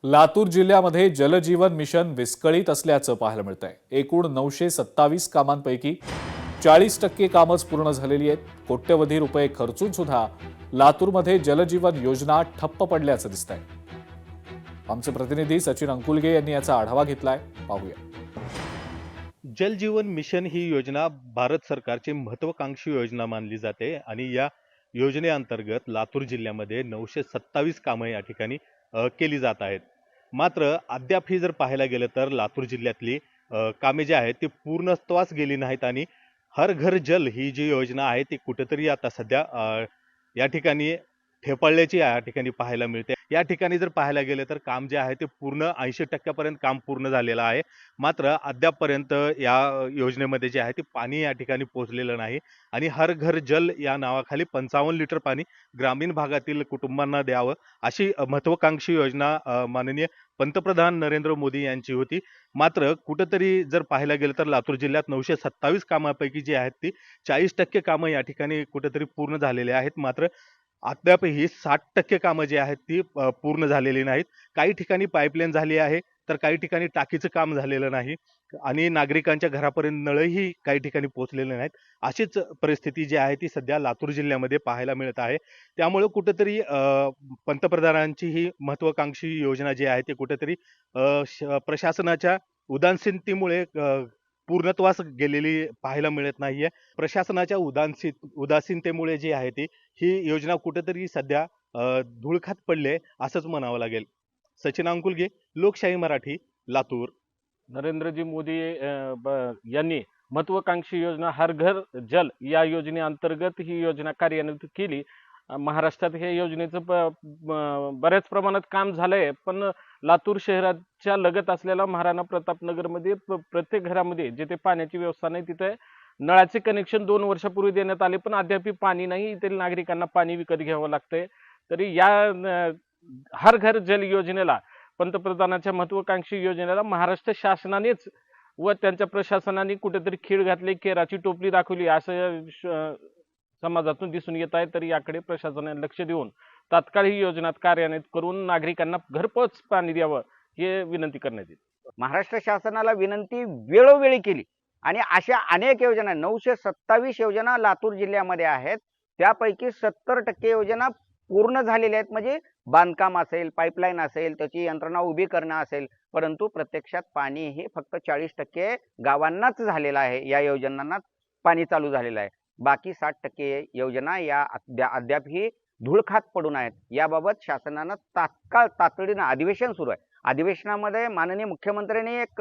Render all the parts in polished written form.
लातूर जिल्ह्यामध्ये जलजीवन मिशन विस्कळीत असल्याचं पाहायला मिळतंय। एकूण 927 कामांपैकी 40% कामच पूर्ण झालेली आहेत। कोट्यवधी रुपये खर्चून सुद्धा लातूरमध्ये जलजीवन योजना ठप्प पडल्याचं दिसतंय। आमचे प्रतिनिधी सचिन अंकुलगे यांनी याचा आढावा घेतलाय, पाहूया। जल जीवन मिशन ही योजना भारत सरकारची महत्त्वाकांक्षी योजना मानली जाते आणि या योजनेअंतर्गत लातूर जिल्ह्यामध्ये 927 कामं या ठिकाणी केली जात आहेत। मात्र अद्याप ही जर पाहायला गेलं तर लातूर जिल्ह्यातली कामे जी आहेत ती पूर्णत्वास गेली नाहीत आणि हर घर जल ही जी योजना आहे ती कुठेतरी आता सध्या या ठिकाणी ठेपाळल्याची या ठिकाणी पाहायला मिळते। या ठिकाणी जर पाहायला गेलं तर काम जे आहे ते पूर्ण 80% पर्यंत काम पूर्ण झालेलं आहे। मात्र अद्यापपर्यंत या योजनेमध्ये जे आहे ते पाणी या ठिकाणी पोहोचलेलं नाही आणि हर घर जल या नावाखाली 55 लिटर पाणी ग्रामीण भागातील कुटुंबांना द्यावं अशी महत्त्वाकांक्षी योजना माननीय पंतप्रधान नरेंद्र मोदी यांची होती। मात्र कुठेतरी जर पाहायला गेलं तर लातूर जिल्ह्यात 927 कामांपैकी जी आहेत ती 40% कामं या ठिकाणी कुठेतरी पूर्ण झालेले आहेत। मात्र अद्यापही 60% कामं जी आहेत ती पूर्ण झालेली नाहीत। काही ठिकाणी पाईपलाईन झाली आहे तर काही ठिकाणी टाकीचं काम झालेलं नाही आणि नागरिकांच्या घरापर्यंत नळही काही ठिकाणी पोहोचलेले नाहीत। अशीच परिस्थिती जी आहे ती सध्या लातूर जिल्ह्यामध्ये पाहायला मिळत आहे। त्यामुळे कुठेतरी पंतप्रधानांची ही महत्त्वाकांक्षी योजना जी आहे ती कुठेतरी प्रशासनाच्या उदासीनतेमुळे पूर्णत्वास गेलेली पाहायला मिळत नाहीये। प्रशासनाच्या उदासीनतेमुळे जी आहे ती ही योजना कुठेतरी सध्या धूळखात पडले असंच म्हणावं लागेल। सचिन अंकुलगे, लोकशाही मराठी, लातूर। नरेंद्रजी मोदी यांनी महत्वाकांक्षी योजना हर घर जल या योजनेअंतर्गत ही योजना कार्यान्वित केली। महाराष्ट्रात हे योजनेचं बऱ्याच प्रमाणात काम झालंय, पण लातूर शहराच्या लगत असलेला महाराणा प्रतापनगरमध्ये प्रत्येक घरामध्ये जिथे पाण्याची व्यवस्था नाही तिथे नळाचे कनेक्शन 2 वर्षापूर्वी देण्यात आले, पण अद्याप पाणी नाही। येथील नागरिकांना पाणी विकत घ्यावं लागतंय। तरी या हर घर जल योजनेला, पंतप्रधानांच्या महत्वाकांक्षी योजनेला महाराष्ट्र शासनानेच व त्यांच्या प्रशासनाने कुठेतरी खीळ घातली, केराची टोपली दाखवली असं समाजातून दिसून येत आहे। तरी याकडे प्रशासनाने लक्ष देऊन तात्काळ ही योजना कार्यान्वित करून नागरिकांना घरपोच पाणी द्यावं हे विनंती करण्यात येते। महाराष्ट्र शासनाला विनंती वेळोवेळी केली आणि अशा अनेक योजना 927 योजना लातूर जिल्ह्यामध्ये आहेत। त्यापैकी 70% योजना पूर्ण झालेल्या आहेत, म्हणजे बांधकाम असेल, पाईपलाईन असेल, त्याची यंत्रणा उभी करणं असेल, परंतु प्रत्यक्षात पाणी हे फक्त 40% गावांनाच झालेलं आहे। या योजनांना पाणी चालू झालेलं आहे। बाकी 60% योजना या अद्यापही धूळखात पडून आहेत। याबाबत शासनानं तातडीनं अधिवेशन सुरू आहे। अधिवेशनामध्ये माननीय मुख्यमंत्र्यांनी एक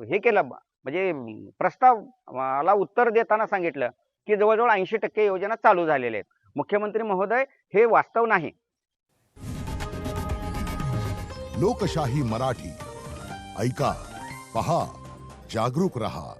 हे केलं, म्हणजे प्रस्तावाला उत्तर देताना सांगितलं की जवळजवळ 80% योजना चालू झालेल्या आहेत। मुख्यमंत्री महोदय, हे वास्तव नाही। लोकशाही मराठी ऐका, पहा, जागरूक रहा।